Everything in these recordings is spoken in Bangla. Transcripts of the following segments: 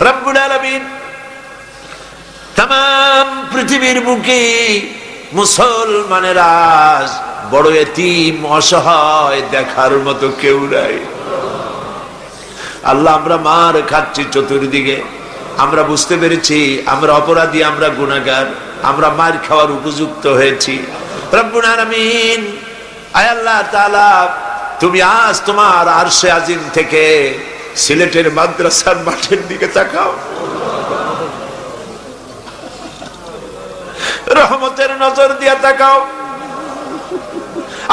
রব্বুল আলামিন তাম পৃথিবীর বুকে মুসলমানেরা বড় এতিম অসহায়, দেখার মতো কেউ নাই। আল্লাহ, আমরা মার খাচ্ছি চতুর্দিকে, আমরা বুঝতে পেরেছি আমরা অপরাধী, আমরা গুনাহগার, আমরা মার খাওয়ার উপযুক্ত হয়েছি। রব্বুল আলামিন, আয় আল্লাহ তাআলা, তুমি আজ তোমার আরশে আজিম থেকে সিলেটের মাদ্রাসার মাঠের দিকে তাকাও, রহমতের নজর দিয়া তাকাও।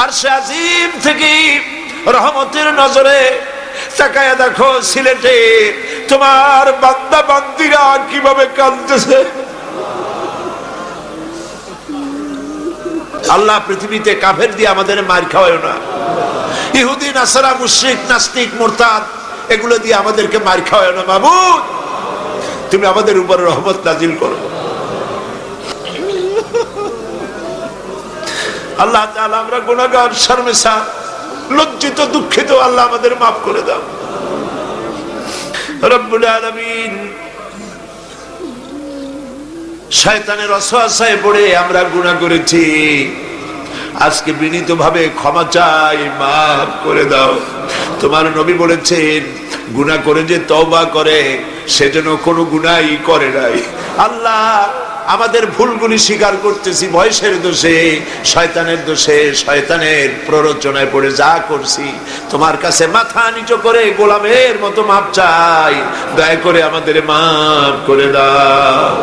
আরশে আজিম থেকে রহমতের নজরে তাকায়া দেখো সিলেটে তোমার বান্দা বান্দিরা কিভাবে কাঁদতেছে। আল্লাহ, পৃথিবীতে কাফের দিয়ে আমাদের মার খাওয়ায় না, ইহুদি নাসারা মুশরিক নাস্তিক মুরতাদ এগুলো দিয়ে আমাদেরকে মার খাওয়ায় না। মাবুদ, তুমি আমাদের উপর রহমত নাজিল করো। আল্লাহ তাআলা, আমরা গুনাহগার, শর্মিষ্ঠা, লজ্জিত, দুঃখিত, আল্লাহ আমাদের মাফ করে দাও। রব্বুল আলামিন, শয়তানের ওয়াসওয়াসায় পড়ে আমরা গুনাহ করেছি, আজকে বিনীতভাবে ক্ষমা চাই, মাফ করে দাও। তোমার নবী বলেছেন, গুনাহ করে যে তওবা করে সে যেন কোনো গুনাহই করে নাই। আল্লাহ, আমাদের ভুলগুলি স্বীকার করতেছি, বয়সের দোষে, শয়তানের দোষে, শয়তানের প্ররোচনায় পড়ে যা করছি, তোমার কাছে মাথা নিচু করে গোলামের মতো মাপ চাই, দয়া করে আমাদের মাফ করে দাও।